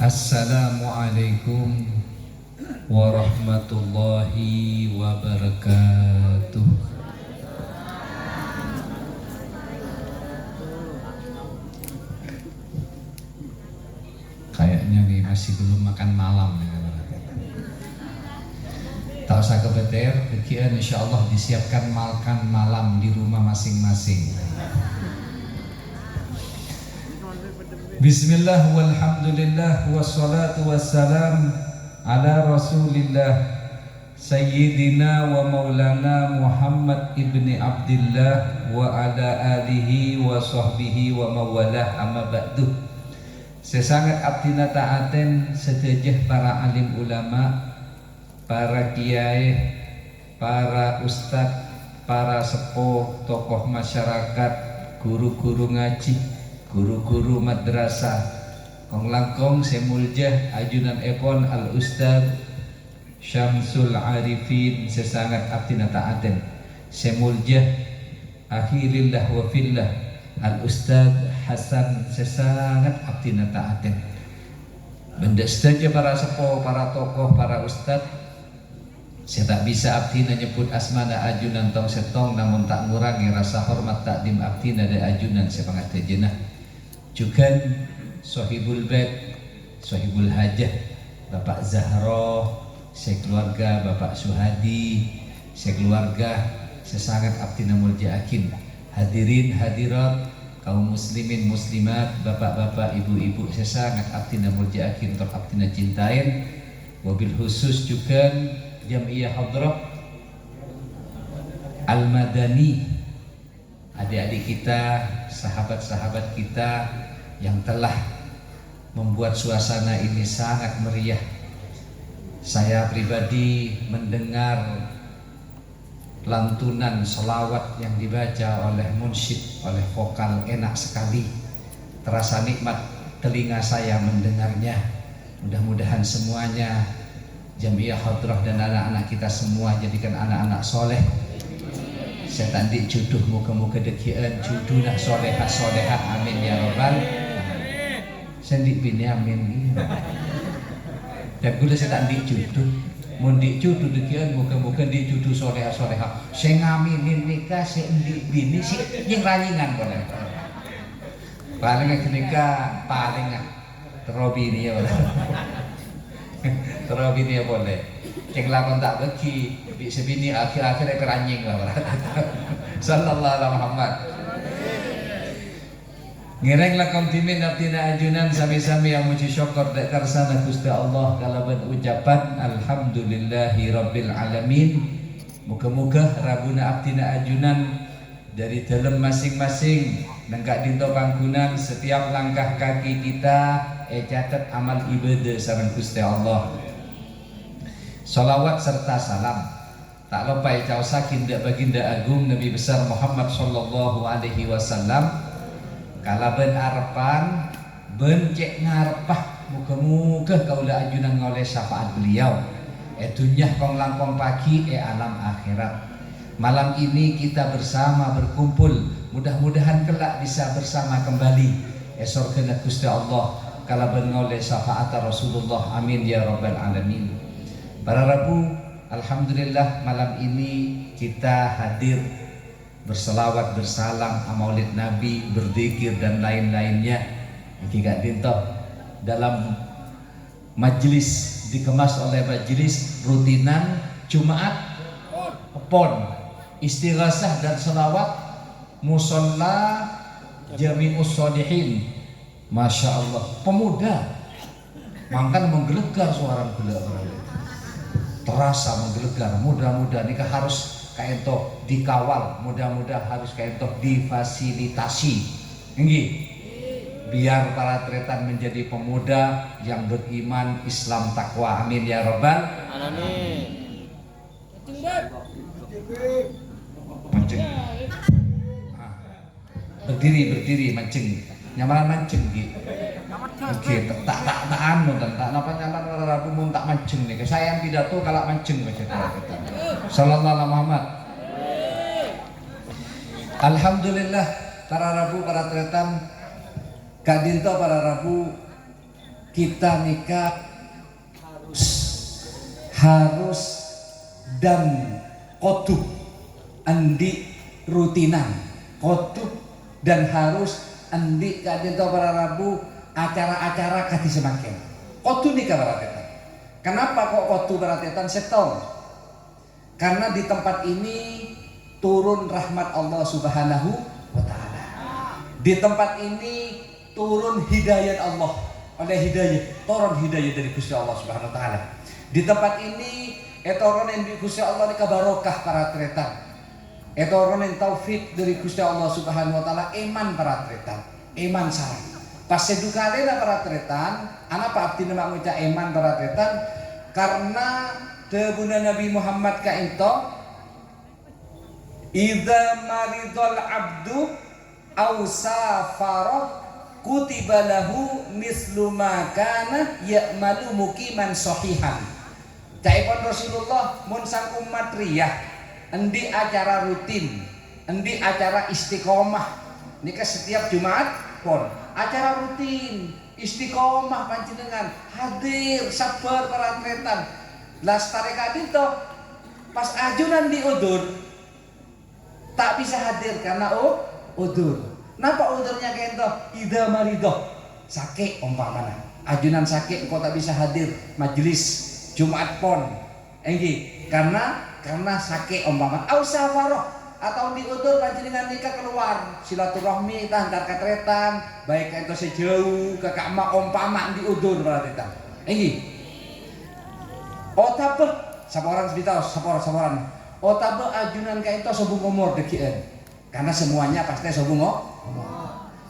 Assalamualaikum warahmatullahi wabarakatuh. Kayaknya nih masih belum makan malam ya. Tak usah kebeter, kekian insyaallah disiapkan makan malam di rumah masing-masing. Bismillah walhamdulillah wassalatu wassalam ala rasulillah Sayyidina wa maulana Muhammad ibni Abdillah wa ala alihi wa sahbihi wa mawalah amma ba'du. Sesangat abdina ta'aten sedejah para alim ulama, para kiai, para ustadz, para sepuh, tokoh masyarakat, guru-guru ngaji, guru-guru madrasah, kong langkong semuljah ajunan epon al ustad Syamsul Arifin sesangat abdina ta'aten semuljah akhilillah wa fillah al ustad Hasan sesangat abdina ta'aten. Benda saja para sepuh, para tokoh, para ustad, saya tak bisa abdina nyebut asmana ajunan tong setong, namun tak ngurangi rasa hormat takdim abdina dan ajunan sepangat jenah. Juga Sohibul Bait, Sohibul Hajah, Bapak Zahro, sekeluarga Bapak Suhadi, sekeluarga sesangat abdina muljaakin. Hadirin hadirat, kaum muslimin muslimat, bapak-bapak, ibu-ibu sesangat abdina muljaakin, tok abdina cintain. Wabil khusus juga Jam'iyah Hadrah Al-Madani, adik-adik kita, sahabat-sahabat kita yang telah membuat suasana ini sangat meriah. Saya pribadi mendengar lantunan selawat yang dibaca oleh munsyid, oleh vokal, enak sekali. Terasa nikmat telinga saya mendengarnya. Mudah-mudahan semuanya Jam'iyah Hadrah dan anak-anak kita semua jadikan anak-anak soleh. Saya tandik jodoh, muka-muka dekian jodoh solehah solehah, amin ya robbal. Sendik bini amin. Dan gula saya tandik jodoh, mundik jodoh dekian muka-muka di jodoh solehah solehah. Saya ngaminin nikah, saya ndik bini sih yang ranyingan boleh. Paling ketika paling terobi ini ya boleh. Terus bini ya boleh. Cek lakon tak bagi, sebini akhir-akhirnya keranjing lah. Sallallahu alaihi Muhammad. Ngireng lakon timin abdina ajunan sami-sami yang muji syukur dek karsana Gusti Allah kalaban ucapan alhamdulillahi rabbil alamin. Muga-muga rabuna abdina ajunan dari dalam masing-masing nengkak dinto panggunan setiap langkah kaki kita catat amal ibadah sareng Gusti Allah. Salawat serta salam tak lupa caosakin dak baginda agung Nabi besar Muhammad sallallahu alaihi wasallam. Kalaban arepan bencek ngarepah muga-muga kaula ajunan ngoleh syafaat beliau. Dunyah kong langkong pagi alam akhirat. Malam ini kita bersama berkumpul, mudah-mudahan kelak bisa bersama kembali. Esor kena Gusti Allah kalaban ngoleh syafaat Rasulullah, amin ya rabbal alamin. Para Rabu, alhamdulillah malam ini kita hadir berselawat, bersalam, maulid Nabi, berzikir dan lain-lainnya. Tiga dinto dalam majlis dikemas oleh majlis rutinan Jumat pon istighasah dan selawat musalla Jami'us Sholihin. Masya Allah, pemuda makan menggelegar suara gelegar, terasa menggelegar. Mudah-mudahan ini harus kayak toh dikawal, mudah-mudahan harus kayak toh difasilitasi. Ini biar para tretan menjadi pemuda yang beriman, Islam, takwa, amin ya robbal alamin. Mancing. Berdiri mancing. Nyamaran mancing gitu. Oke, tak anu dan tak napa nyamaran Rabu mun tak mancing nih. Saya yang pidato kalau mancing baca kita. Sallallahu alaihi Muhammad. Alhamdulillah para Rabu, para tretan kadinto para Rabu kita nikah harus dan koduk andi rutinan koduk dan harus andi kadento para rabu acara-acara kadi semakin koduk nikah para tetan. Kenapa kok koduk para tetan setong? Karena di tempat ini turun rahmat Allah Subhanahu wa ta'ala. Di tempat ini turun hidayah Allah. Oleh hidayah, turun hidayah dari Gusti Allah Subhanahu wa ta'ala. Di tempat ini etoron yang di Gusti Allah ini barokah para tretan. Etoron yang taufik dari Gusti Allah Subhanahu wa ta'ala iman para tretan. Iman salah. Pas sedukane para tretan, apa abdi nama ngucap iman para tretan karena debuna Nabi Muhammad ka ento idza maridul abdu aw safara kutiba lahu mislu ma kana ya'malu muqiman sahihan. Caipun Rasulullah mun sang umat riyah endi acara rutin, endi acara istiqomah nika setiap Jumat pon acara rutin istiqomah panjenengan hadir sabar para tretan. Lastare kadito pas ajunan di udur tak bisa hadir karena udur. Napa udurnya kento? Ida marido sakit umpamana. Ajunan sakit kok tak bisa hadir majelis Jumat pon. Enggi karena sakit umpamana. Au safaroh atau di udur panjenengan nikah keluar silaturahmi antar katretan baik ento sejauh ke kakmak umpama di udur berarti ta. Enggi otabe saporan sebitaos saporan otabe ajunan ka itu sobung umur dekien karena semuanya pasti sobung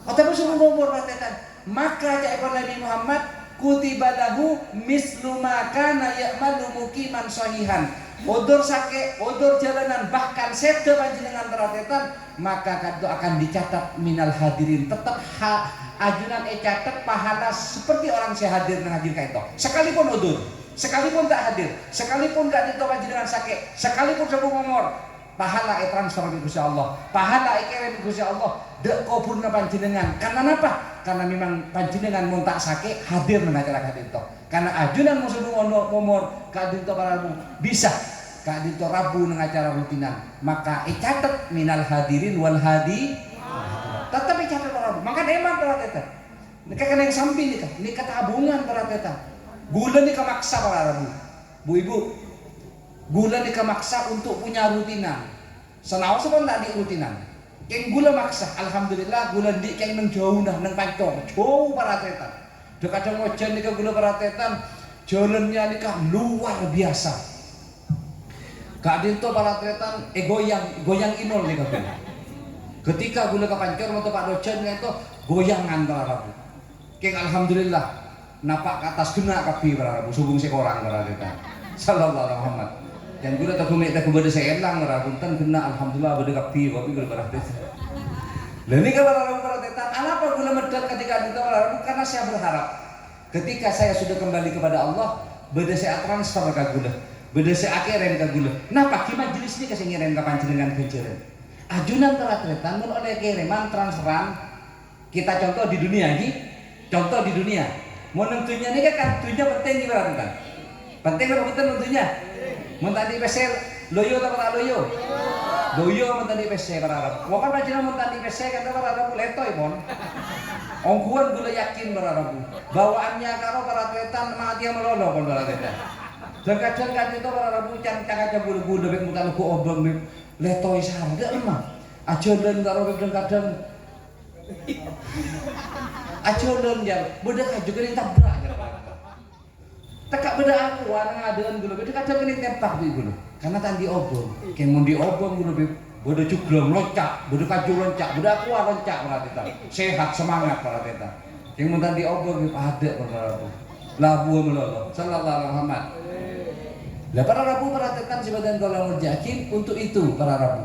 otabe sobung umur ratetan maka jaibon Nabi Muhammad kutiba lahu mislu ma kana ya'malu muqiman sahihan udur sake udur jalanan bahkan sedo panjenengan ratetan maka kado akan dicatat minal hadirin tetap ajunan catat pahala seperti orang sehadir nang hadir ka itu sekalipun udur sekalipun tak hadir, sekalipun gak ditolak panjenengan sakit, sekalipun sebelum umur, pahala transfer di Gusti Allah, pahala kirim di Gusti Allah, dek kuburna panjenengan. Karena apa? Karena memang panjenengan mun tak sakit hadir nang acara kadito. Karena ajunan musuh umur kadito para bisa kadito rabu nang acara rutinan. Maka catat minal hadirin wal hadi. Tetap catat para rabu. Maka emang para teta. Nikah kena yang samping nikah tabungan para teta. Gula nih kemaksa para bu ibu gula nih kemaksa untuk punya rutinan senawa sepon tak di rutinan keng gula maksa alhamdulillah gula di keng neng jauh nang pancong jauh para tetan dekat ngojan nih gula para tetan jalannya nih luar biasa kak dinto para tetan goyang inol nih gula ketika gula kepancong atau pak dojan itu goyangan para bu keng alhamdulillah napak ke atas kena kapi para rabu subung sekorang para kita sallallahu alaihi Muhammad yang gula tak kumit tak kubade seelang para punten kena alhamdulillah bade kapi gula para kita lalu ini para rabu para kita apa gula medat ketika kita para rabu karena saya berharap ketika saya sudah kembali kepada Allah bade saya transfer ke gula bade saya akirin ke gula napa ki majelis ini kasih ngirim ke panjenengan kejeren ajunan para tretan mun oleh kiriman transferan kita contoh di dunia ini contoh di dunia mau nentunya ini kan tentunya penting juga kan penting apa penting tentunya mau tadi pesel loyo atau tak loyo mau tadi pesel para Arab mau kan bacaan mau tadi pesel kan para Arab letoy pon ongkuan gula yakin para Arab bawaannya karo para tretan mati yang melolo pon para tretan dan kadang itu para Arab cang aja bulu-bulu bek mutan ku obong letoy sarga emang ajolan karo kadang ajolan ya beda kaju kene tabrak ya tekak beda aku warang adeun gula beda kadang kene tempak di gula karena tadi obong keng mun di obong gula beda juglong loncak beda kaju loncak beda aku loncak para teta sehat semangat para teta keng mun tadi obong ada para labu melolo sallallahu alaihi Muhammad lah para rabu para tetan sebadan kalau merjakin untuk itu para rabu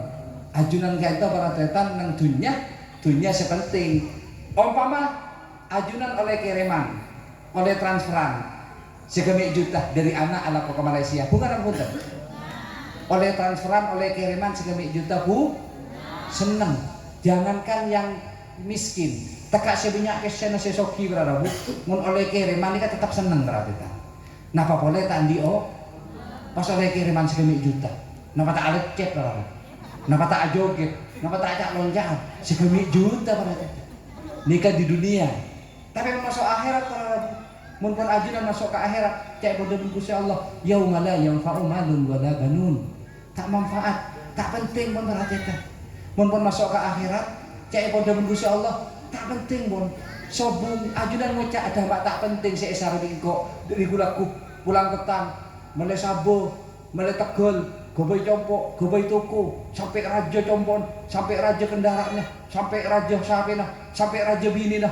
ajunan kita para tetan nang dunia sepenting umpama ajunan oleh kiriman oleh transferan segemik juta dari anak ala ke Malaysia bukan apa punten oleh transferan oleh kiriman segemik juta bu seneng jangankan yang miskin Tekak sebanyak kesena sesoki berarabu, mun oleh kiriman ini tetap seneng berarti ta. Napa boleh tandi pas oleh kiriman 1 juta. Napa tak alet cek berarabu. Napa tak joget, napa tak ajak loncat 1 juta berarti. Nikah di dunia. Tapi masuk akhirat berarabu. Mun pun ajunan masuk ke akhirat, cek bodoh Gusti Allah, yauma la yanfa'u malun wala banun. Tak manfaat, tak penting pun berarti ta. Mun pun masuk ke akhirat, cek bodoh Gusti Allah, tak penting pun. Sobung ajunan ngocak ada mak tak penting seesar kok dari gulaku pulang petang mele sabo mele tegol gobai compok gobai toko sampai raja compon sampai raja kendaraannya sampai raja sapena sampai raja bini nah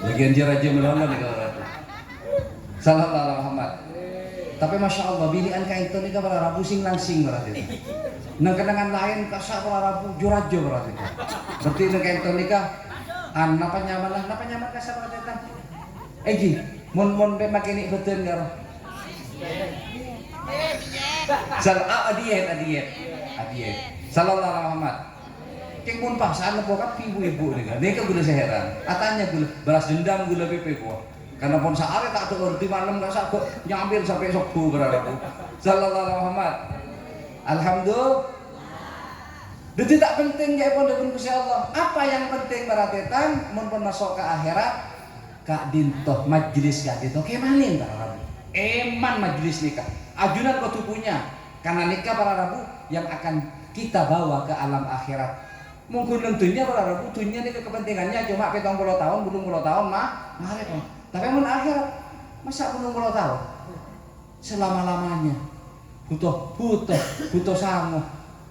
bagian dia raja melona nih kalau ratu sallallahu Muhammad. Tapi masya Allah binian kayak itu nih kalau rabu sing langsing berarti. Nang kenangan lain kasak kalau rabu jurajo berarti. Berarti nang kayak itu nih napa nyaman kasar berarti kan. Egi, mon be makini betul nggak? Adiyet. Sallallahu Muhammad. Keng pun pasan lepokat ibu-ibu nih kan. Nih gula seheran. Atanya gula balas dendam gula pepe ko. Karena pun saare tak ada urti malam gak sakit nyambil sampai subuh berarti. Sallallahu Muhammad. Alhamdulillah. Jadi tak penting ya pun dengan Gusti Allah. Apa yang penting berarti tan mun pun masuk ke akhirat kak dintoh majlis kak dintoh kemanin para rabu. Eman majlis nikah. Ajunan kau tubuhnya karena nikah para rabu yang akan kita bawa ke alam akhirat. Mungkin tentunya para rabu dunia ini kepentingannya cuma 70 tahun, 20 tahun mah mari. Tapi mun akhirat masa 20 tahun selama-lamanya butuh sangu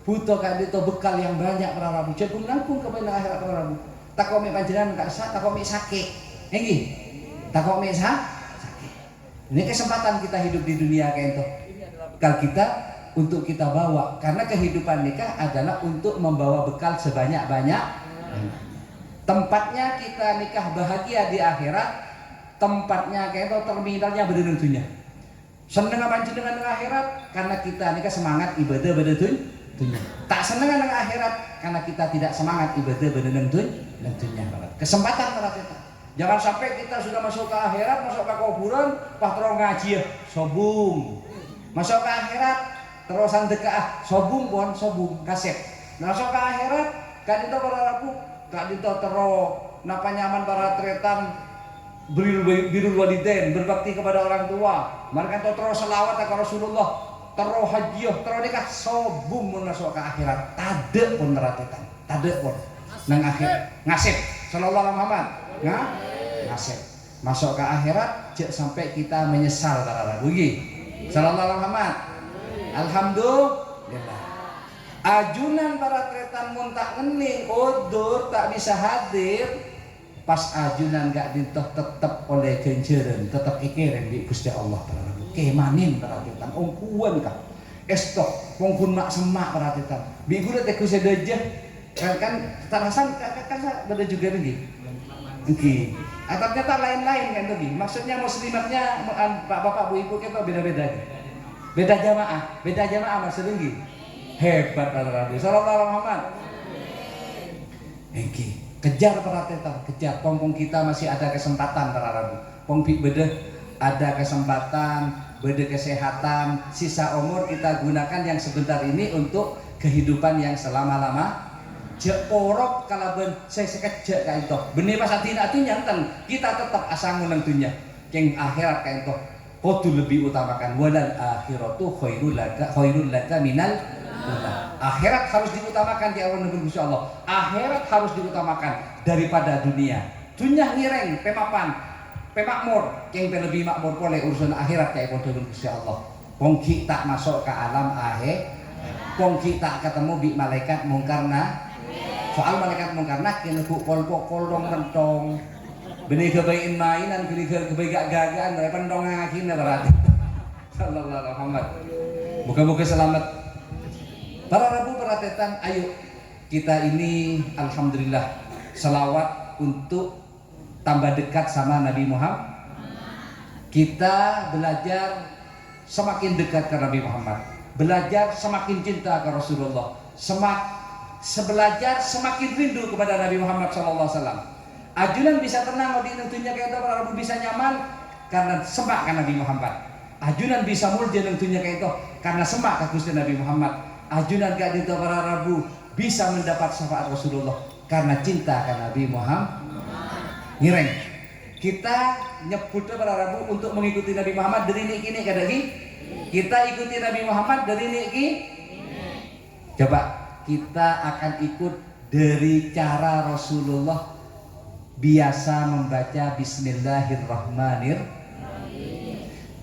butuh kayak itu bekal yang banyak para rabu jadi nangkung kepada akhirat para rabu tak komik panjenengan gak sah tak komik sakit ini tak komik sakit ini kesempatan kita hidup di dunia kayak itu bekal kita untuk kita bawa karena kehidupan nikah adalah untuk membawa bekal sebanyak-banyak tempatnya kita nikah bahagia di akhirat tempatnya kayak itu terminalnya bener dunia seneng apa dengan akhirat karena kita nikah semangat ibadah bener dunia tak seneng dengan akhirat karena kita tidak semangat ibadah bener dunia kesempatan para kita jangan sampai kita sudah masuk ke akhirat masuk ke kuburan pas terus ngaji ya sobung masuk ke akhirat terusan dekah sobung kaset masuk ke akhirat kan itu para rabu kan itu terus napa nyaman para tretan birrul walidain berbakti kepada orang tua mereka terus selawat ke Rasulullah terus hajiyah terus nikah sobung masuk ke akhirat tade pun meratikan tade pun nang akhir ngasih sallallahu Muhammad ngasih masuk ke akhirat jek sampai kita menyesal para rabu sallallahu Muhammad. Alhamdulillah ajunan para tretan mun tak ngening udur tak bisa hadir pas ajunan gak dintoh tetap oleh genjeren tetap ikirin di Gusti Allah kemanin perhatian ongkuan kah estok wongkun mak semak perhatian bigu teh Gusti dejah kan tarasan kan beda juga nih oke atau ternyata lain-lain kan tuh maksudnya muslimatnya bapak bu ibu kita beda-beda beda jamaah maksudnya hebat Rabi sallallahu Muhammad kejar perhatian kejar pong kita masih ada kesempatan para rabu pong beda ada kesempatan beda kesehatan sisa umur kita gunakan yang sebentar ini untuk kehidupan yang selama-lama jek porok kalaban saya sekejak kayak itu benih pas atina itu nyanten kita tetap asal ngunang dunia yang akhirat kayak itu kudu lebih utamakan walal akhiratu khairul laka minal akhirat harus diutamakan di awal negeri Gusti Allah akhirat harus diutamakan daripada dunia ngireng pemakmur yang lebih makmur oleh urusan akhirat kayak podo Gusti Allah pongki tak masuk ke alam akhir pongki tak ketemu bi malaikat mungkarna soal malaikat mungkarna kena kolong mentong benih kebayin mainan kebaik gagagan dari pendong akhirnya berarti sallallahu alaihi Muhammad moga-moga selamat. Para rabu perhatian, ayo kita ini alhamdulillah selawat untuk tambah dekat sama Nabi Muhammad. Kita belajar semakin dekat ke Nabi Muhammad, belajar semakin cinta ke Rasulullah, sebelajar semakin rindu kepada Nabi Muhammad SAW. Ajunan bisa tenang di dunia kayak itu, para rabu bisa nyaman karena semak kan Nabi Muhammad. Ajunan bisa mulja di dunia kayak itu karena semak ke Gusti Nabi Muhammad. Ajunan kayak itu para rabu bisa mendapat syafaat Rasulullah karena cinta kan Nabi Muhammad. Ngireng. Kita nyebut para rabu untuk mengikuti Nabi Muhammad dari ini kini kadagi. Kita ikuti Nabi Muhammad dari ini kini. Coba kita akan ikut dari cara Rasulullah biasa membaca Bismillahirrahmanirrahim.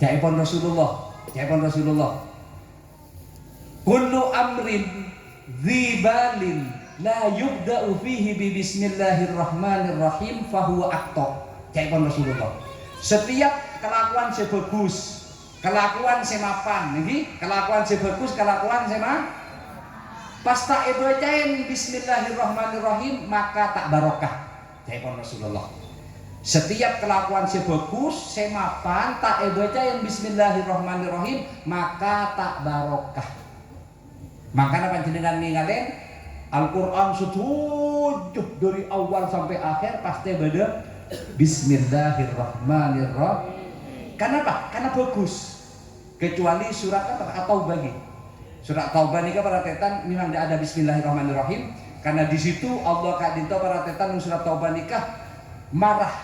Jaipun Rasulullah. Kullu amrin dzibalin la yubda'u fihi bi Bismillahirrahmanirrahim fahuwa aqta. Jaipun Rasulullah. Setiap kelakuan sebagus, kelakuan semapan, niki kelakuan sebagus, kelakuan sema pas tak bacain Bismillahirrahmanirrahim maka tak barokah. Jaipun Rasulullah. Setiap kelakuan sebagus, semapan, tak bacain Bismillahirrahmanirrahim maka tak barokah. Makanya panjenengan ninggalin Al-Quran setujuh dari awal sampai akhir pasti beda Bismillahirrahmanirrahim. Kenapa? Karena bagus. Kecuali surat atau bagi surat Taubah nikah para tetan memang tidak ada Bismillahirrahmanirrahim karena di situ Allah kadinto para tetan surat Taubah nikah marah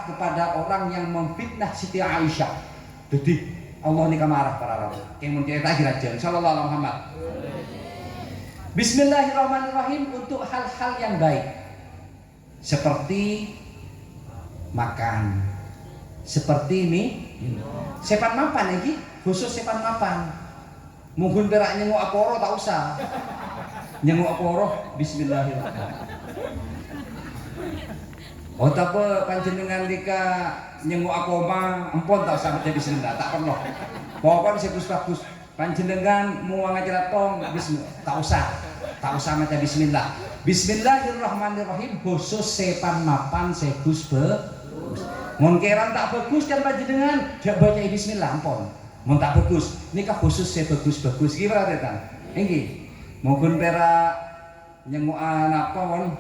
kepada orang yang memfitnah Siti Aisyah. Jadi Allah nikah marah para rabu. Yang mungkin kita akhir sallallahu alaihi Muhammad. Bismillahirrahmanirrahim untuk hal-hal yang baik seperti makan, seperti ini sepan mapan lagi khusus sepan mapan. Mungkin perak nyengok aporo tak usah. Nyengok aporo Bismillahirrahmanirrahim. Oh tapi panjenengan dika nyengok akoma empon tak usah baca bismillah, tak perlu. Pokoknya bagus panjenengan mau ngajar tong bismillah, tak usah baca bismillah. Bismillahirrahmanirrahim khusus sepan mapan segus be. Mungkiran tak bagus kan panjenengan jak baca bismillah empon. Mun tak bagus, nikah khusus saya bagus-bagus gimana tetan? Enggi. Mungkin pera nyenguan apa won?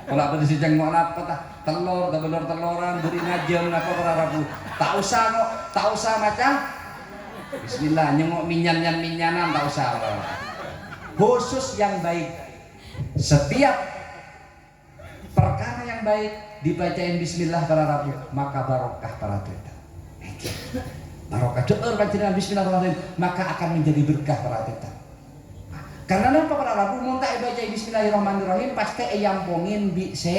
Kalau apa sih nyenguan apa tah? Telur, teloran, beri ngajeng apa para rabu. Tak usah macam bismillah nyengok minyanan tak usah. Khusus yang baik. Setiap perkara yang baik dibacain bismillah para rabu, maka barokah para tetan. Barokah doa panjenengan bismillahirrahmanirrahim maka akan menjadi berkah para tetan. Karena apa para rabu mun tak baca bismillahirrahmanirrahim pasti yampongin bi se.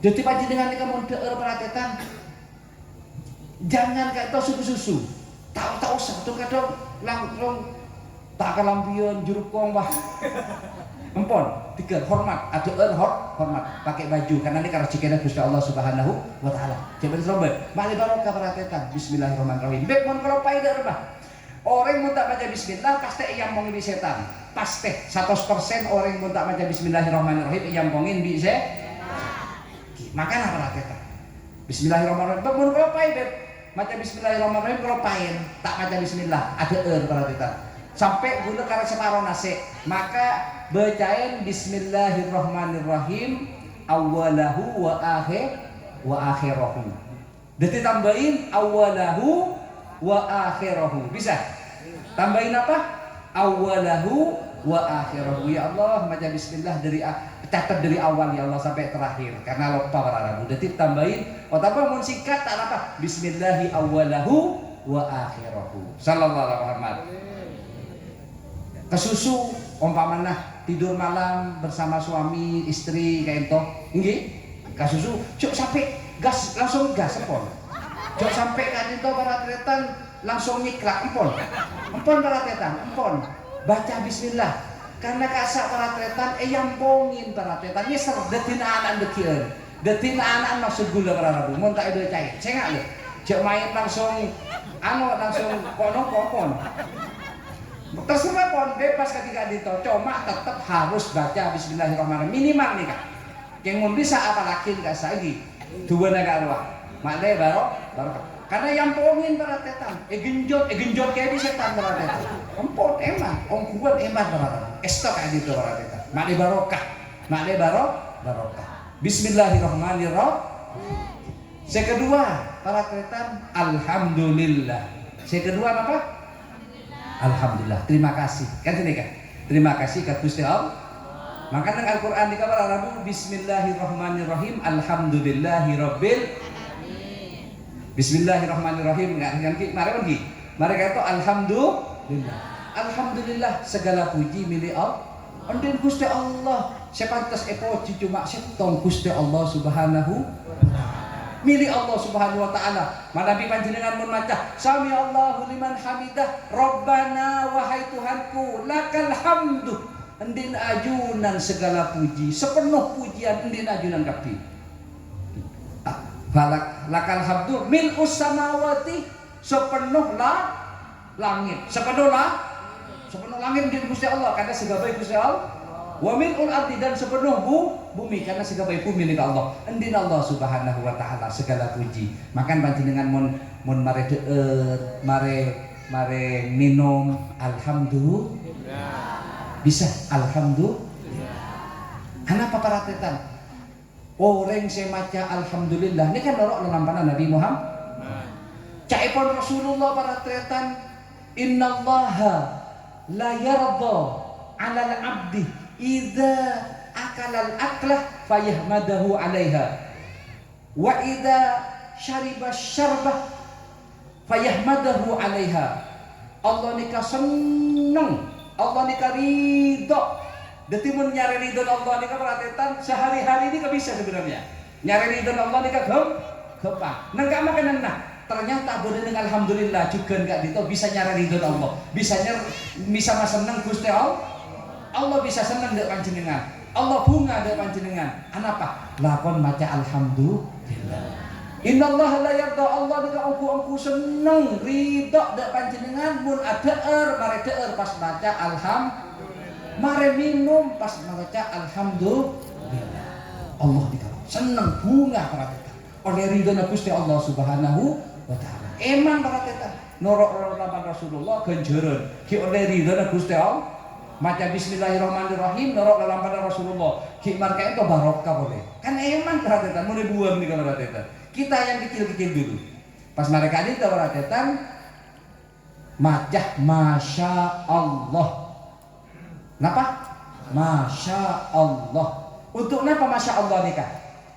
Jadi panjenengan nika mun doa para tetan jangan kayak susu. Tak usah tuh kadang langsung tak kalampion jurukong wah. Empon, tiga hormat, hormat, pakai baju karena ini karena cikena Gusti Allah Subhanahu wa taala. Coba dicoba. Mari barokah para tetan. Bismillahirrahmanirrahim. Bek mon kalau paidah apa? Orang mun tak baca bismillah pasti yang mongin setan. Pasti 100% orang mun tak baca bismillahirrahmanirrahim yang mongin bi setan. Makanya para tetan. Bismillahirrahmanirrahim. Bek mon kalau paidah baca bismillahirrahmanirrahim kalau pain tak baca bismillah ada para tetan. Sampai guna karena separuh nasi maka bacain bismillahirrahmanirrahim awalahu wa akhirahu. Jadi tambahin awalahu wa akhirahu. Bisa? Tambahin apa? Awalahu wa akhirahu. Ya Allah, baca bismillah dari catat dari awal ya Allah sampai terakhir karena lupa para rabu. Jadi tambahin tambah mun singkat tak apa? Bismillahi awalahu wa akhirahu. Sallallahu alaihi Muhammad. Kesusu umpamana tidur malam bersama suami istri kayak itu nggih kasusu cuk sampai gas langsung gas empon cuk sampai kan itu para tetan langsung nyiklak empon para tetan empon baca bismillah karena kasak para tetan yampongin para tetan nyeser detina anak dekieun detina anak maksud gula para rabu mun tak ada cair cengak lho cuk main langsung langsung kono terserah pon bebas ketika cuma tetap harus baca bismillahirrahmanirrahim minimal nih kak yang mau bisa apalagi nggak lagi dua negara maknanya baru Karena yang pongin para tetan, genjot kayak di setan para tetan. Empot emang, kuat emang para tetan. Estok aja itu para tetan. Makne barokah. Bismillahirrahmanirrahim. Yang kedua para tetan, alhamdulillah. Yang kedua apa? Alhamdulillah. Terima kasih. Kan ini kan? Terima kasih ke Gusti Allah. Maka nang Al-Qur'an di kabar Arabu Bismillahirrahmanirrahim. Alhamdulillahirabbil Bismillahirrahmanirrahim. Enggak mari pergi. Mereka itu alhamdulillah. Alhamdulillah segala puji milik Allah. Andin Gusti Allah. Sepantas epoji cuma setong Gusti Allah Subhanahu milik Allah Subhanahu wa taala. Manabi panjenengan mun maca sami Allahu liman hamidah Rabbana wahai Tuhanku lakal hamdu. Andin ajunan segala puji, sepenuh pujian andin ajunan kabeh. Lakal hamdu min samawati sepenuh langit. Sepenuh langit di Gusti Allah karena segabai Gusti Allah. Wa mil'ul ardi dan sepenuh bumi karena segabai bumi milik Allah. Endin Allah Subhanahu wa taala segala puji. Makan panjenengan mun mare minum alhamdulillah. Bisa alhamdulillah. Kenapa para tetan? Orang saya maca alhamdulillah ini kan lorok lelampanan Nabi Muhammad. Caipun Rasulullah para tetan, innallaha la yarda 'alal 'abdi idza akala al-aklah fayahmadahu 'alaiha wa idza syariba syarbah fayahmadahu 'alaiha. Allah nika seneng, Allah nika ridho. Dadi mun nyari ridho Allah nika pratetan sehari-hari ini bisa sebenarnya. Nyari ridho Allah nika gampang. Nang gak makan nah. Ternyata boleh dengan alhamdulillah juga enggak gitu bisa nyari ridho Allah. Bisa seneng Gusti Allah. Allah bisa seneng dek panjenengan. Allah bunga dek panjenengan. Kenapa? Lakon maca alhamdulillah. Innallaha la yarda Allah nika angku seneng ridho dek panjenengan mun mare deer pas maca alhamdulillah. Mare minum pas maca alhamdulillah. Allah nika seneng bunga para tetan. Oleh ridho Gusti Allah Subhanahu wa taala. Emang para tetan norok Rasulullah ganjaran ki oleh ridho Gusti Allah. Maca bismillahirrahmanirrahim norok lampahan Rasulullah. Ki marka itu barokah boleh. Kan emang para tetan mulai buang nih para tetan. Kita yang kecil-kecil dulu. Pas mereka itu para tetan maca masya Allah. Kenapa? Masya Allah. Untuk kenapa Masya Allah nikah?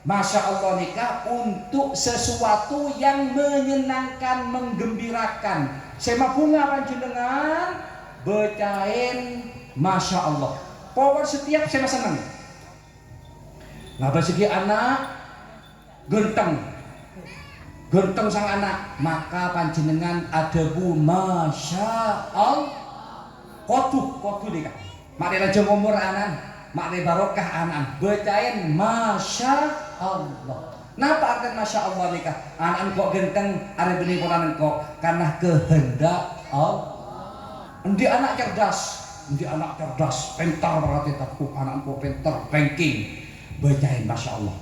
Masya Allah nikah untuk sesuatu yang menyenangkan, menggembirakan. Sema bunga panjenengan bacain Masya Allah. Power setiap sema senang. Ngapa segi anak genteng sang anak, maka panjenengan ada bu Masya Allah. Kodu nikah. Makne raja umur anan, makne barokah anan, bacain Masya Allah. Napa artinya Masya Allah nikah? Anan kok genteng, are benih polan kok karena kehendak Allah. Endi anak cerdas, pintar berarti takut anak kok pintar, ranking, bacain Masya Allah.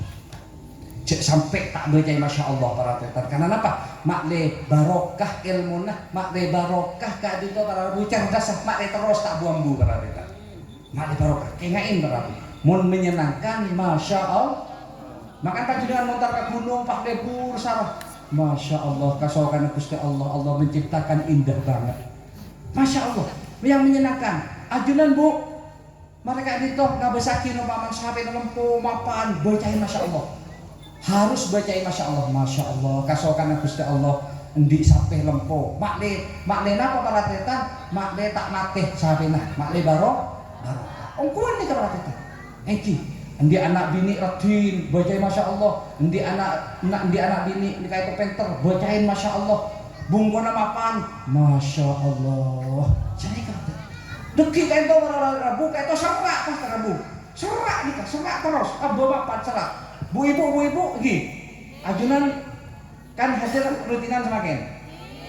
Cek sampai tak bacain Masya Allah para tetan. Karena apa? Makne barokah ilmunah, makne barokah kadito para cerdas, makne terus tak buang-bu para tetan. Makne barokah, kengain para mun menyenangkan Masya Allah. Makan panjenengan montar ke gunung pak debur sarah. Masya Allah kasokan Gusti Allah. Allah menciptakan indah banget. Masya Allah yang menyenangkan. Ajunan bu, mereka itu ngabesaki numpaman sampai lempo mapan bacain Masya Allah. Harus bacain Masya Allah. Masya Allah kasokan Gusti Allah. Endi sampai lempo. Makne napa para tetan? Makne tak natih sampai nah. Makne barokah. Ongkuan nih para tetan. Eki. Endi anak bini radin bacain Masya Allah. Endi anak bini ini kayak penter bacain Masya Allah. Bungkona mapan Masya Allah. Jadi kata deki kayak itu Rabu kayak itu serak pas Rabu. Serak nih serak terus. Abu mapan serak. Bu ibu gini. Ajunan kan hasil rutinan semakin.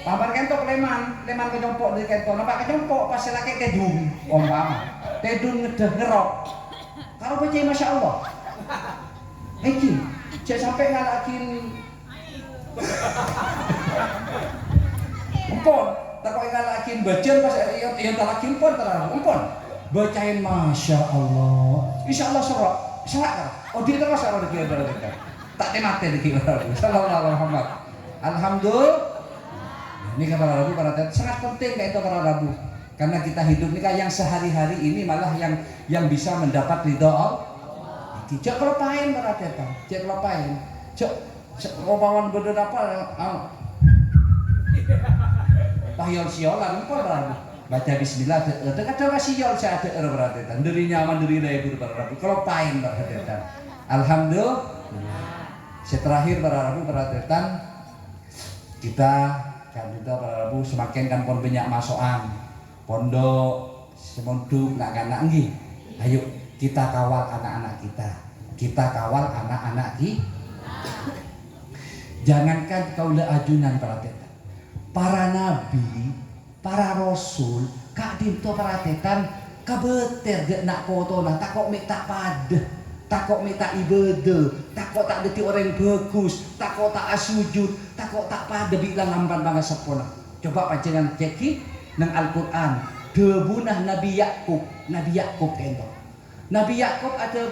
Pampar kentok leman kejompok dari kentok. Nampak kejompok pas laki tedung. Ompama tedung ngerok. Kalau baca Masya Allah, Eki, saya sampai ngalakin Empon, tak kau ngalakin baca pas yang tak lakin pun terang. Empon, bacain masya Allah. Insya Allah serak kan? Oh dia terus serak di kiri berarti. Tak temate di kiri berarti. Sallallahu alaihi Muhammad. Alhamdulillah. Ini kan para rabu para sangat penting kayak itu para rabu. Karena kita hidup ini kan yang sehari-hari ini malah yang bisa mendapat ridho Allah. Cek kelopain para tetang, cek kelopain. Cek romawan beberapa Tahyol siolan apa berarti? Baca bismillah, kadang siol saya ada berarti. Dari nyaman dari ibu berarti. Kalau pain berarti. Alhamdulillah. Seterakhir berarti kita kan kita berarti semakin kan pon banyak masukan pondok semonduk nak anak nggih. Ayo kita kawal anak-anak kita. Kita kawal anak-anak kita. Jangankan kaula ajunan berarti. Para nabi, para rasul, kak dinto paratetan kabeter gak nak potona, tak kok minta pada, tak kok minta ibadah, tak kok tak deti orang bagus, tak kok tak asujud, tak kok tak pada bilang ampan banget sepona. Coba panjenengan ceki nang Al-Qur'an, debunah Nabi Yakub kento. Nabi Yakub ada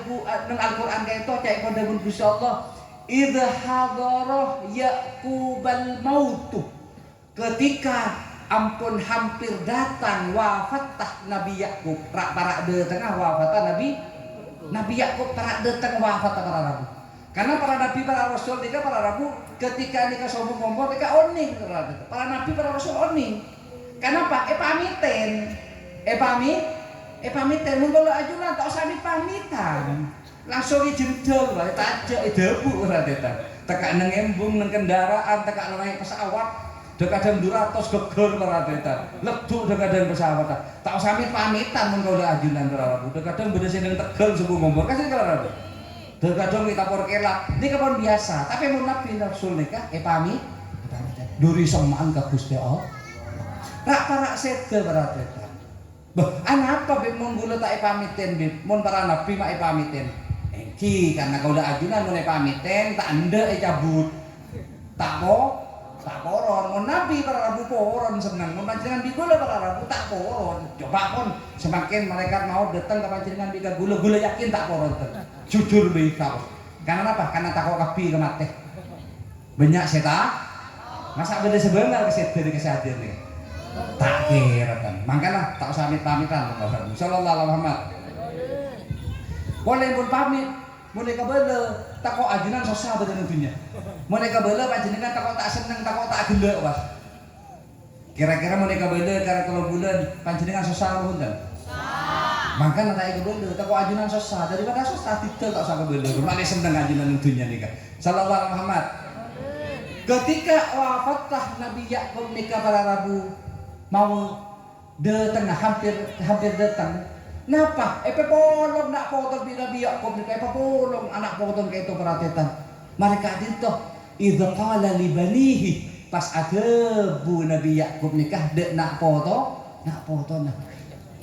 nang Al-Qur'an kento cek pada bun Gusti Allah, idza hadara Yaqubal mautu. Ketika ampun hampir datang wafatah Nabi Yakub para de tengah wafatah Nabi Yakub para datang wafatah para rabu. Karena para nabi para rasul tiga para rabu ketika nikah sombong ngomong mereka oning para nabi para rasul oning. Kenapa? Pamiten monggo ajunan tak usah dipamitan. Langsung dijendel wae tajak debu ora tetan. Tekak nang embung nang kendaraan tekak naik pesawat. Dekadang duratos geger paratetan, leduk dekadang pesawat. Tak usah pamitan mengko ajunan karo dekadang beda sing Tegal suku ngomong kasih karo. Dekadang kita por kelak, ini kapan biasa, tapi mun nabi rasul nikah pamit. Duri semaan ka Gusti Allah. Rak para sede paratetan. Bah, apa be mun gula tak pamiten be, mun para nabi mak pamiten. Iki karena kau udah ajunan mun pamiten tak ndek cabut. Tak poron, mun nabi para rabu poron senang, mun panjenengan bigula para rabu tak poron. Coba pun semakin mereka mau datang ke panjenengan biga gula yakin tak poron jujur be kau. Karena apa? Karena takut kapi ke mate. Banyak setan. Masa beda sebenarnya dari kesehatan nih. Tak kira kan. Makanya tak usah pamitan Bapak. Sallallahu alaihi Muhammad. Boleh pun pamit. Mereka bela, tak kok ajunan susah betul dunia. Mereka bela panjenengan tak kok tak seneng, tak kok tak gelek was. Kira-kira mereka bela karena kalau bulan panjenengan susah punten. Maka nanti ke bela, tak kok ajunan susah daripada susah tidak tak usah ke bela. Mana seneng ajunan dunia nih kan. Sallallahu alaihi Muhammad. Ketika wafatah Nabi Yakub nikah para rabu mau datang hampir datang. Napa? Polong nak potong Nabi Yakub ni polong anak potong kayak itu peratetan. Mereka itu idza qala li banihi pas ada bu Nabi Yakub nikah dek nak potong nah.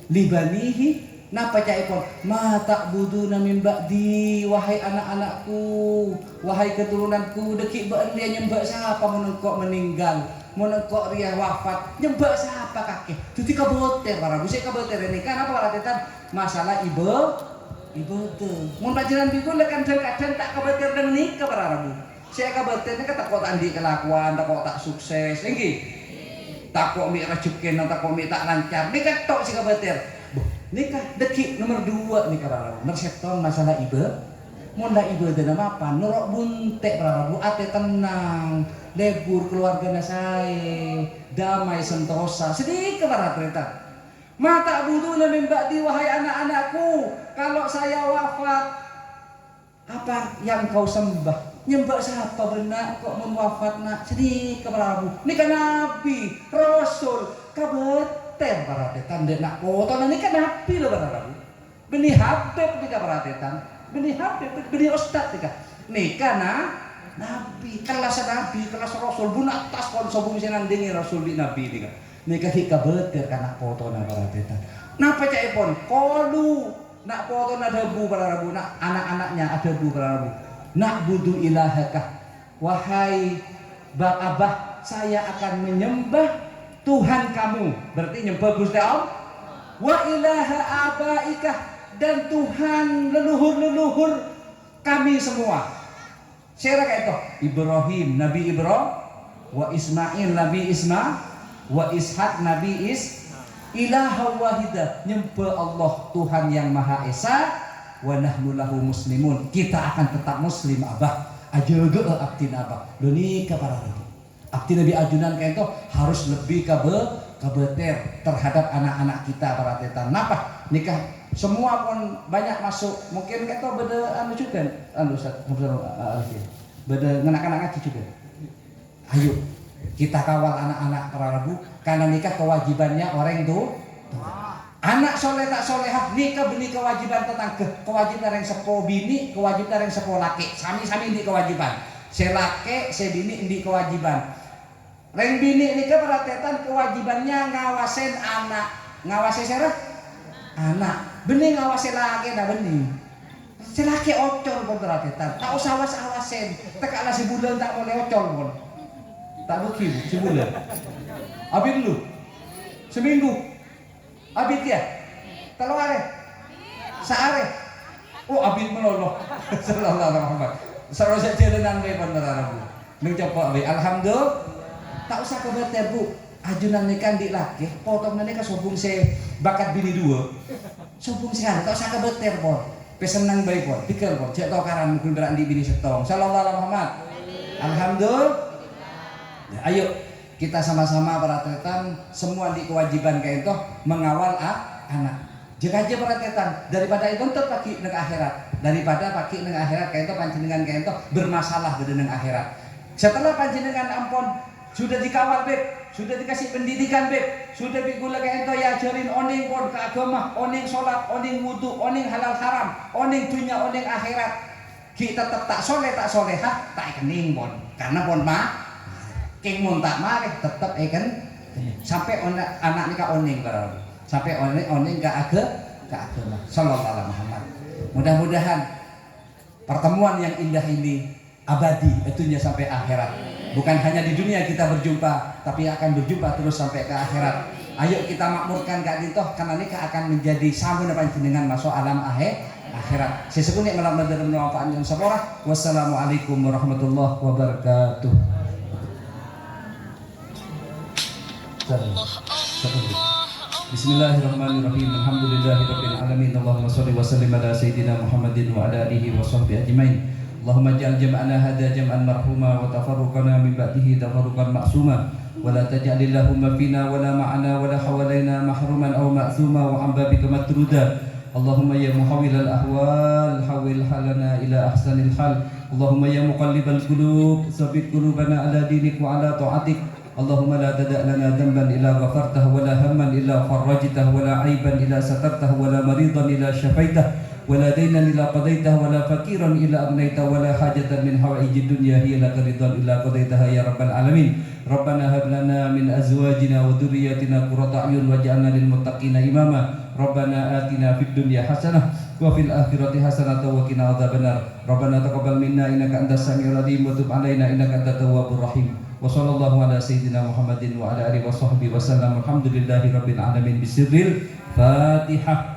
Li banihi napa cai pon ma ta'buduna min ba'di wahai anak-anakku, wahai keturunanku deki beun dia nyembah siapa menengkok meninggal. Menengkok ria wafat nyembah siapa kakek jadi kaboter para busik kaboter ini kan apa paratetan masalah ibu tuh mun panjenengan bikun lekan kadang tak kaboter dan nikah para rabu saya kaboternya kata kok tak di kelakuan tak kok tak sukses lagi tak kok mi rezekin tak kok mi tak lancar nikah tok si kaboter nikah deki nomor 2 nikah para rabu nerseton masalah ibu mun da ibu dan apa nurok buntek para rabu ate tenang lebur keluarga saya damai sentosa sedikit para cerita mata buduna min ba'di wahai anak-anakku kalau saya wafat apa yang kau sembah nyembah siapa benar kok mun wafat nak sedikit para rabu ini kan nabi rasul kabeter para cerita ndak nak foto ini kan nabi loh para rabu benih habib tika para cerita benih habib benih ustad tika nikah nabi, kelas rasul bun atas kon sobung sinandingi rasul di nabi nika. Nika hika beter kana foto na paratetan. Napa cai pon? Kolu nak foto na debu para rabu nak anak-anaknya ada debu para rabu. Nak budu ilahaka. Wahai abah saya akan menyembah Tuhan kamu, berarti nyembah Gusti Allah, wa ilaha abaika, dan Tuhan leluhur-leluhur kami semua. Saya kayak itu Ibrahim, Nabi Ibrahim, wa Ismail, Nabi Ismail, wa Ishak, Nabi ilaha wahida, nyembah Allah Tuhan yang Maha Esa, wa nahnu lahu muslimun, kita akan tetap muslim abah ajaga abdi abah doni kepada Nabi abdi Nabi ajunan kayak itu harus lebih kebeter terhadap anak-anak kita para tetan. Napa nikah semua pun banyak masuk, mungkin kita beda anu juga Ustaz beda anak-anak ngaji juga. Ayo kita kawal anak-anak para rabu, karena nikah kewajibannya orang itu anak soleh tak solehah, nikah beni kewajiban tentang kewajiban yang sepo bini, kewajiban yang sepo laki, sami-sami di kewajiban. Se laki, se bini di kewajiban. Reng bini nikah peratetan kewajibannya ngawasin anak, ngawasi siapa? Anak. Beni ngawasi laki dah beni. Se laki ocol pun peratetan, tak usah awas-awasin. Tekaklah si bulan tak boleh ocol pun. Tak bukti si bulan. Abi dulu. Seminggu. Abid ya, kalau are, saare, oh abid meloloh, sallallahu alaihi wasallam. Sarosnya jalanan be bener Arabu. Mencoba be, alhamdulillah. Tak usah kebeter bu, ajunan nikah di laki, potong nikah sobung se bakat bini dua, sobung se tak usah kebeter pon. Pesenang baik pon, pikir pon, cek tau karan mungkin berak di bini setong. Sallallahu alaihi Muhammad. Alhamdulillah. Ya, ayo. Kita sama-sama para tetan semua di kewajiban kayak itu mengawal anak. Jika aja para tetan daripada itu untuk pagi neng akhirat, daripada pagi neng akhirat kayak itu panjenengan kayak itu bermasalah pada neng akhirat. Setelah panjenengan ampun sudah dikawal beb, sudah dikasih pendidikan beb, sudah digula kayak itu ya ajarin oning pon ke agama, oning sholat, oning wudu, oning halal haram, oning dunia, oning akhirat. Kita tetap soleh tak solehah tak kening pon, karena pon mah King muntak mari tetap kan sampai anak nikah oning barang sampai oning ke agama sallallahu alaihi Muhammad. Mudah-mudahan pertemuan yang indah ini abadi itunya sampai akhirat, bukan hanya di dunia kita berjumpa tapi akan berjumpa terus sampai ke akhirat. Ayo kita makmurkan gak ditoh karena nikah akan menjadi sambung depan jenengan masuk alam akhirat. Sesungguhnya malam dan manfaat yang sabarah. Wassalamualaikum warahmatullahi wabarakatuh. Bismillahirrahmanirrahim. Alhamdulillahirabbil alamin. Allahumma shalli wa sallim ala sayyidina Muhammadin wa ala alihi wa sahbihi ajmain. Allahumma ij'al jam'ana hadha jam'an marhuma wa tafarruqana min ba'dihi tafarruqan ma'suma wa la taj'al illahumma fina wa la ma'ana wa la hawalaina mahruman aw ma'thuma wa 'an babika matruda. Allahumma ya muhawwilal ahwal hawil halana ila ahsanil hal. Allahumma ya muqallibal qulub tsabbit qulubana ala dinik wa ala ta'atik. Allahumma la tada' lana dhanban illa ghafartah wa la hamman illa farajtah wa la aiban illa satartah wa la maridan illa syafaitah wa la daynan illa qadaitah wa la fakiran illa agnaitah wa la hajatan min hawaijid dunya hiya laka ridhan illa qadaitaha ya rabbal alamin. Rabbana hab lana min azwajina wa dhurriyyatina qurrata a'yun waj'alna lil muttaqina imama. Rabbana atina fid dunya hasanah wa fil akhirati hasanah wa qina adzabannar. Rabbana taqabbal minna innaka antas samiul alim wa tub alaina innaka antat tawwabur rahim. Wa sallallahu ala sayyidina Muhammadin wa ala alihi wa sahbihi wa sallam. Alhamdulillahi rabbil alamin bisirril Fatihah.